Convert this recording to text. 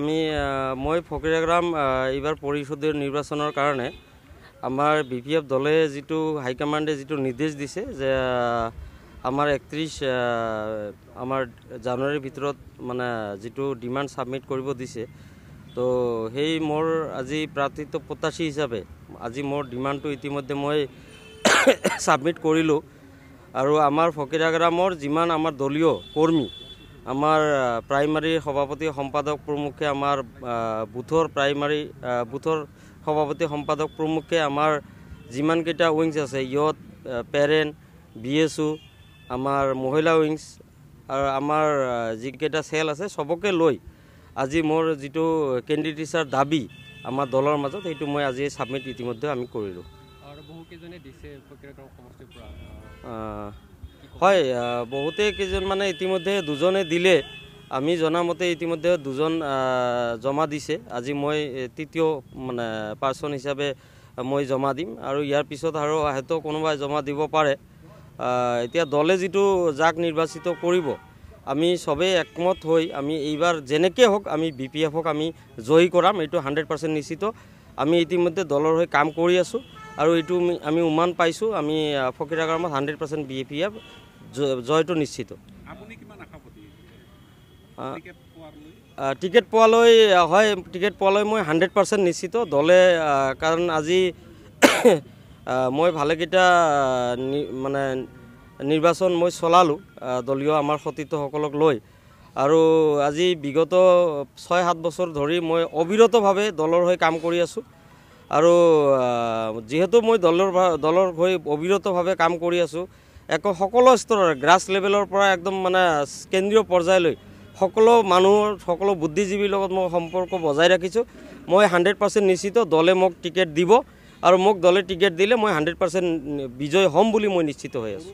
মই ফকিৰাগ্ৰাম এইবাৰ পৰিষদীয় নিৰ্বাচনৰ কাৰণে আমাৰ বিপিএফ দলে যিটো হাইকমাণ্ডে যিটো নিৰ্দেশ দিছে যে আমাৰ 31 আমাৰ জানুৱাৰীৰ ভিতৰত মানে যিটো ডিমাণ্ড সাবমিট কৰিব দিছে তো সেই মোৰ আজি প্ৰাৰ্থিত্ব প্ৰত্যাশী হিচাপে আজি মোৰ ডিমাণ্ডটো ইতিমধ্যে মই সাবমিট কৰিলোঁ আৰু আমাৰ ফকিৰাগ্ৰামৰ যিমান আমাৰ দলীয় কৰ্মী আমাৰ প্ৰাইমাৰী সভাপতি সম্পাদক প্ৰমুখে আমাৰ বুথৰ প্ৰাইমাৰী বুথৰ সভাপতি সম্পাদক প্ৰমুখে আমাৰ যিমান কেইটা উইংছ আছে ইয়ত পেৰেণ্ট বিএছও আমাৰ মহিলা উইংছ আৰু আমাৰ যিকেইটা সেল আছে সবকে লৈ আজি মোৰ যিটো কেণ্ডিডেটছৰ দাবী আমাৰ দলৰ মাজত সেইটো মই আজি সাবমিট ইতিমধ্যে আমি কৰিলোঁ আৰু বহুকেইজনে দিছে ফকিৰাগ্ৰাম সমষ্টিৰ পৰা হয় বহুতে কেইজন মানে ইতিমধ্যে দুজনে দিলে আমি জনামতে ইতিমধ্যে দুজন জমা দিছে আজি মই তৃতীয় মানে পাৰ্সন হিচাপে মই জমা দিম আৰু ইয়াৰ পিছত আৰু হয়তো কোনোবাই জমা দিব পাৰে এতিয়া দলে যিটো যাক নিৰ্বাচিত কৰিব আমি সবে একমত হৈ আমি এইবাৰ যেনেকৈ হোক আমি বিপিএফক আমি জয়ী কৰাম এইটো 100% নিশ্চিত আমি ইতিমধ্যে দলৰ হৈ কাম কৰি আছোঁ আৰু এইটো আমি উমান পাইছোঁ আমি ফকিৰাগ্ৰামত 100% বিপিএফ জয়টো নিশ্চিত আপুনি কিমান আশাবাদী টিকেট পোৱালৈ হয় টিকেট পোৱালৈ মই 100% নিশ্চিত দলে কাৰণ আজি মই ভালেকেইটা মানে নিৰ্বাচন মই চলালোঁ দলীয় আমাৰ সতীৰ্থসকলক লৈ আৰু আজি বিগত 6-7 বছৰ ধৰি মই অবিৰতভাৱে দলৰ হৈ কাম কৰি আছোঁ আৰু যেহেতু মই দলৰ হৈ অবিৰতভাৱে কাম কৰি আছোঁ সকলো স্তৰৰ গ্ৰাছ লেভেলৰ পৰা একদম মানে কেন্দ্ৰীয় পৰ্যায়লৈ সকলো মানুহৰ সকলো বুদ্ধিজীৱীৰ লগত মই সম্পৰ্ক বজাই ৰাখিছোঁ মই 100% নিশ্চিত দলে মোক টিকেট দিব আৰু মোক দলে টিকেট দিলে মই 100% বিজয় হ'ম বুলি মই নিশ্চিত হৈ আছোঁ।